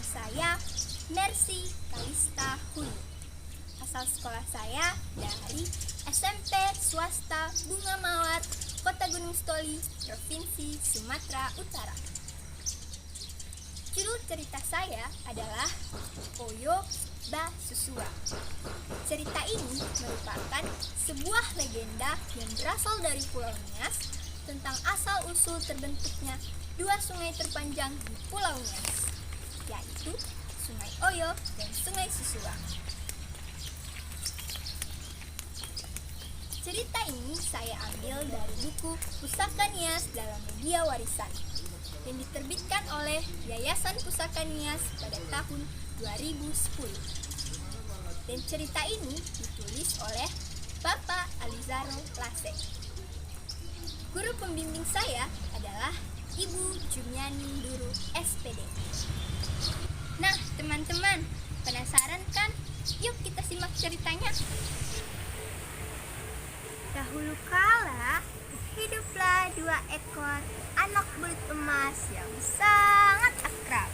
Saya Mercy Kalista Hulu. Asal sekolah saya dari SMP Swasta Bunga Mawar, Kota Gunung Stoli, Provinsi Sumatera Utara. Judul cerita saya adalah Oyo Ba Susua. Cerita ini merupakan sebuah legenda yang berasal dari Pulau Nias tentang asal-usul terbentuknya dua sungai terpanjang di Pulau Nias, yaitu Sungai Oyo dan Sungai Susua. Cerita ini saya ambil dari buku Pusaka Nias dalam Media Warisan yang diterbitkan oleh Yayasan Pusaka Nias pada tahun 2010. Dan cerita ini ditulis oleh Bapak Alizaro Lase. Guru pembimbing saya adalah Ibu Jumiani Duru SPD. Nah, teman-teman, penasaran kan? Yuk kita simak ceritanya. Dahulu kala, hiduplah dua ekor anak belut emas yang sangat akrab.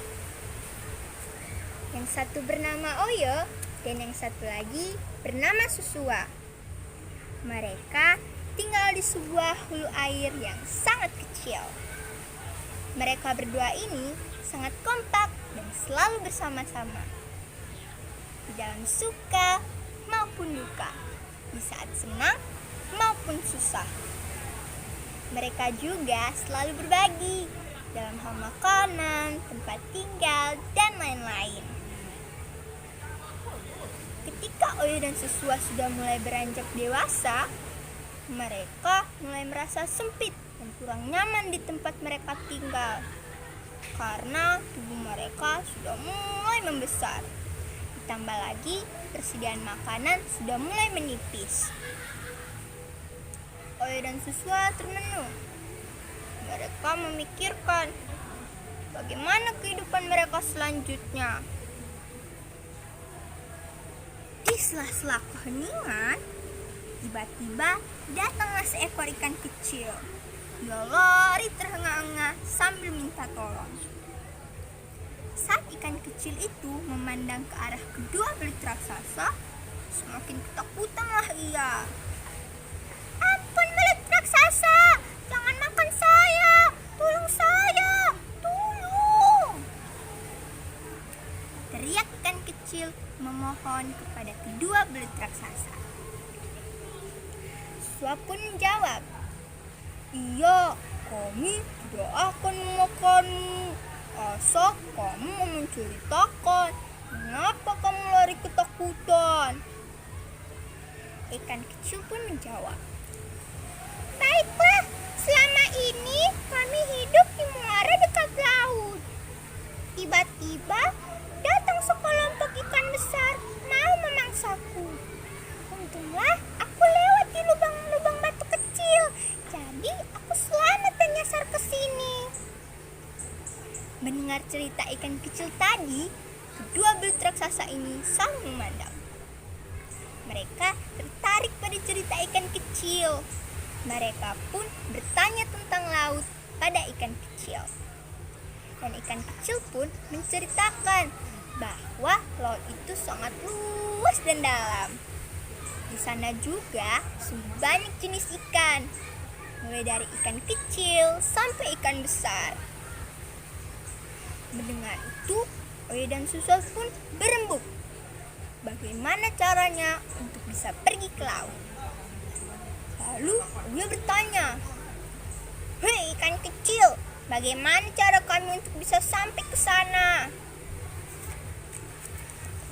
Yang satu bernama Oyo dan yang satu lagi bernama Susua. Mereka tinggal di sebuah hulu air yang sangat kecil. Mereka berdua ini sangat kompak dan selalu bersama-sama di dalam suka maupun duka, di saat senang maupun susah. Mereka juga selalu berbagi dalam hal makanan, tempat tinggal, dan lain-lain. Ketika Oyo dan Susua sudah mulai beranjak dewasa, mereka mulai merasa sempit dan kurang nyaman di tempat mereka tinggal karena tubuh mereka sudah mulai membesar. Ditambah lagi persediaan makanan sudah mulai menipis. Oyo dan Susua termenung. Mereka memikirkan bagaimana kehidupan mereka selanjutnya. Di sela-sela keheningan, tiba-tiba datanglah seekor ikan kecil. Dia lari terengah-engah sambil minta tolong. Saat ikan kecil itu memandang ke arah kedua belut raksasa, semakin ketakutanlah ia. "Ampun belut raksasa, jangan makan saya, tolong saya, tolong!" teriak ikan kecil memohon kepada kedua belut raksasa. Susua pun menjawab, "Iya, kami tidak akan memakanmu, asal kamu menceritakan mengapa kamu lari ketakutan." Ikan kecil pun menjawab, "Baiklah, selama ini kami hidup di muara dekat laut. Tiba-tiba datang sekelompok ikan besar mau memangsaku. Untunglah aku lewat di lubang-lubang batu kecil, jadi aku selamat dan nyasar ke sini." Mendengar cerita ikan kecil tadi, kedua belut raksasa ini saling memandang. Mereka tertarik pada cerita ikan kecil. Mereka pun bertanya tentang laut pada ikan kecil. Dan ikan kecil pun menceritakan bahwa laut itu sangat luas dan dalam. Di sana juga banyak jenis ikan, mulai dari ikan kecil sampai ikan besar. Mendengar itu, Oyo dan Susua pun berembuk. Bagaimana caranya untuk bisa pergi ke laut? Lalu Oyo bertanya, "Hei ikan kecil, bagaimana cara kami untuk bisa sampai ke sana?"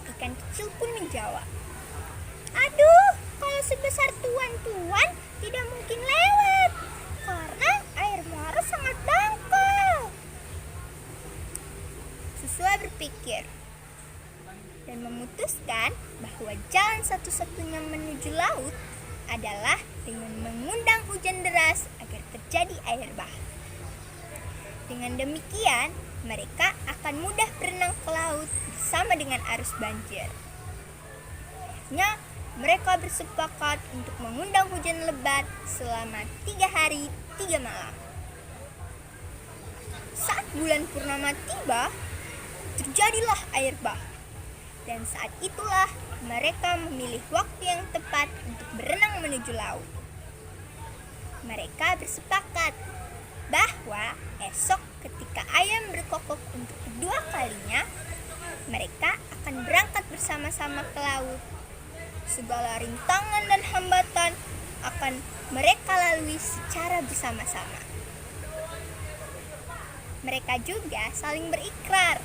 Ikan kecil pun menjawab, "Aduh, kalau sebesar tuan-tuan tidak mungkin lewat, karena air muara sangat dangkal." Susua berpikir dan memutuskan bahwa jalan satu-satunya menuju laut adalah dengan mengundang hujan deras agar terjadi air bah. Dengan demikian, mereka akan mudah berenang ke laut bersama dengan arus banjir. Akhirnya, mereka bersepakat untuk mengundang hujan lebat selama 3 hari 3 malam. Saat bulan purnama tiba, terjadilah air bah. Dan saat itulah mereka memilih waktu yang tepat untuk berenang menuju laut. Mereka bersepakat bahwa esok ketika ayam berkokok untuk kedua kalinya, mereka akan berangkat bersama-sama ke laut. Segala rintangan dan hambatan akan mereka lalui secara bersama-sama. Mereka juga saling berikrar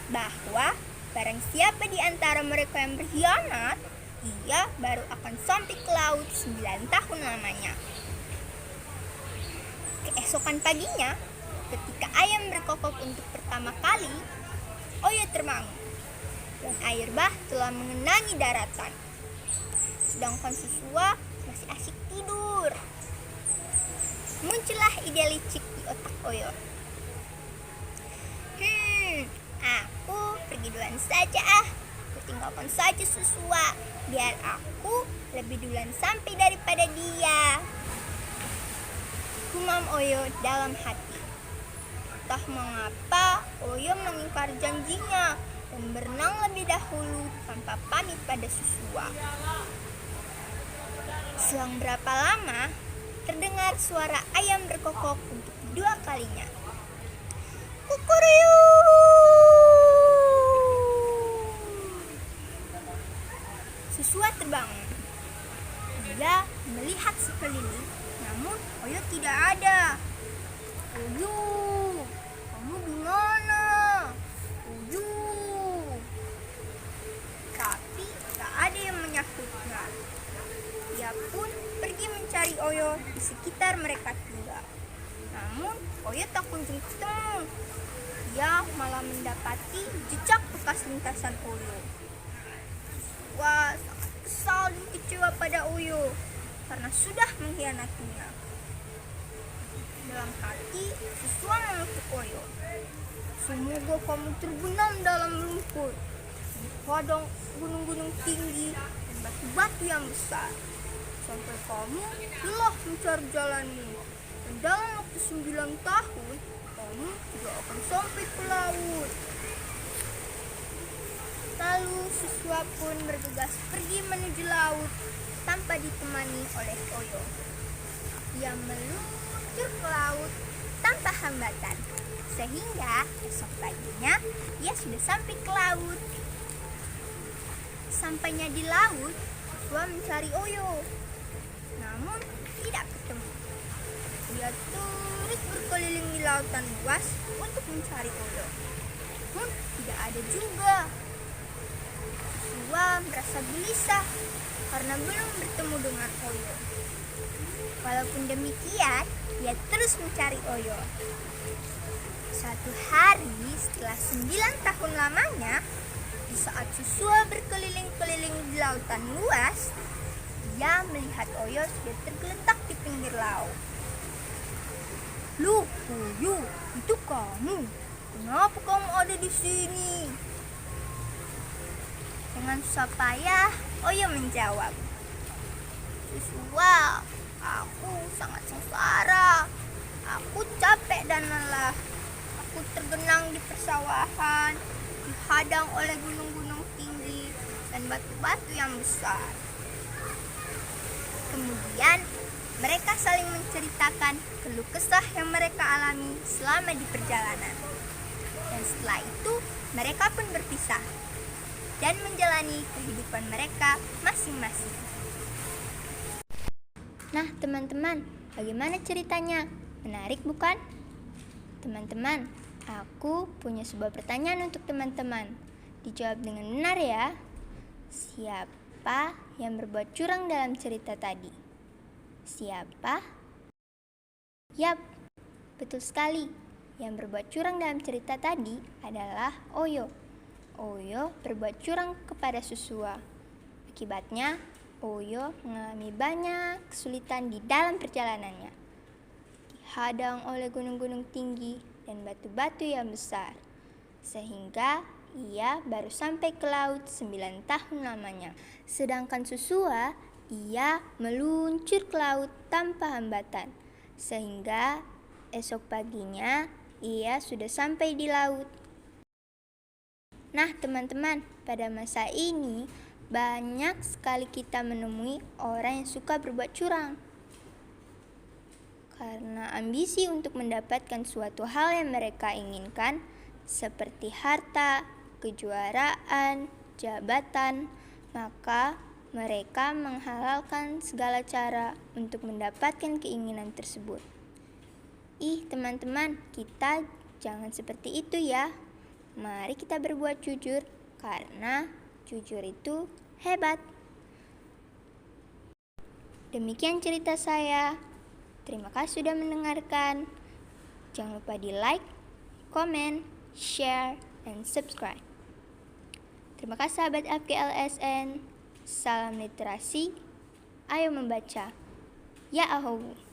bahwa barang siapa di antara mereka yang berkhianat, ia baru akan sampai ke laut 9 tahun lamanya. Keesokan paginya, ketika ayam berkokok untuk pertama kali, Oyo terbangun dan air bah telah mengenangi daratan. Sedangkan Susua masih asyik tidur. Muncullah ide licik di otak Oyo. Aku pergi duluan saja Aku tinggalkan saja Susua, biar aku lebih duluan sampai daripada dia. Gumam Oyo dalam hati. Entah mengapa Oyo mengingkar janjinya dan berenang lebih dahulu tanpa pamit pada Susua. Selang berapa lama, terdengar suara ayam berkokok untuk kedua kalinya. Kukuruyuk! Susua terbangun. Dia melihat sekeliling, namun Oyo tidak ada. Oyo, kamu di mana? Oyo. Tapi tak ada yang menyahutnya. Dia pun pergi mencari Oyo di sekitar mereka tinggal. Namun Oyo tak kunjung ketemu. Dia malah mendapati jejak bekas lintasan Oyo. Wah, sangat kesal dan kecewa pada Oyo karena sudah mengkhianatinya. Dalam hati, Susua mengutuk Oyo. Semoga kamu terbenam dalam lumpur, di padang gunung-gunung tinggi dan batu-batu yang besar, sampai kamu lelah mencari jalanmu. Dan dalam waktu 9 tahun, kamu tidak akan sampai ke laut. Lalu Susua pun bergegas pergi menuju laut tanpa ditemani oleh Oyo. Ia meluncur ke laut tanpa hambatan, sehingga esok paginya ia sudah sampai ke laut. Sampainya di laut, Susua mencari Oyo, namun tidak ketemu. Dia terus berkeliling di lautan luas untuk mencari Oyo, namun tidak ada juga. Susua merasa gelisah karena belum bertemu dengan Oyo. Walaupun demikian, ia terus mencari Oyo. Suatu hari setelah 9 tahun lamanya, di saat Susua berkeliling-keliling di lautan luas, ia melihat Oyo sudah tergeletak di pinggir laut. Loh, Oyo, itu kamu? Kenapa kamu ada di sini? Dengan susah payah, Oyo menjawab, Susua, aku sangat sengsara. Aku capek dan lelah. Aku tergenang di persawahan, dihadang oleh gunung-gunung tinggi dan batu-batu yang besar. Kemudian, mereka saling menceritakan keluh kesah yang mereka alami selama di perjalanan. Dan setelah itu, mereka pun berpisah dan menjalani kehidupan mereka masing-masing. Nah, teman-teman, bagaimana ceritanya? Menarik bukan? Teman-teman, aku punya sebuah pertanyaan untuk teman-teman. Dijawab dengan benar ya. Siapa yang berbuat curang dalam cerita tadi? Siapa? Yap, betul sekali. Yang berbuat curang dalam cerita tadi adalah Oyo. Oyo berbuat curang kepada Susua. Akibatnya, Oyo mengalami banyak kesulitan di dalam perjalanannya. Dihadang oleh gunung-gunung tinggi dan batu-batu yang besar, sehingga ia baru sampai ke laut 9 tahun lamanya. Sedangkan Susua, ia meluncur ke laut tanpa hambatan, sehingga esok paginya ia sudah sampai di laut. Nah, teman-teman, pada masa ini banyak sekali kita menemui orang yang suka berbuat curang. Karena ambisi untuk mendapatkan suatu hal yang mereka inginkan, seperti harta, kejuaraan, jabatan, maka mereka menghalalkan segala cara untuk mendapatkan keinginan tersebut. Teman-teman, kita jangan seperti itu ya. Mari kita berbuat jujur, karena jujur itu hebat. Demikian cerita saya. Terima kasih sudah mendengarkan. Jangan lupa di like, comment, share, dan subscribe. Terima kasih sahabat FGLSN. Salam literasi. Ayo membaca. Ya ahow.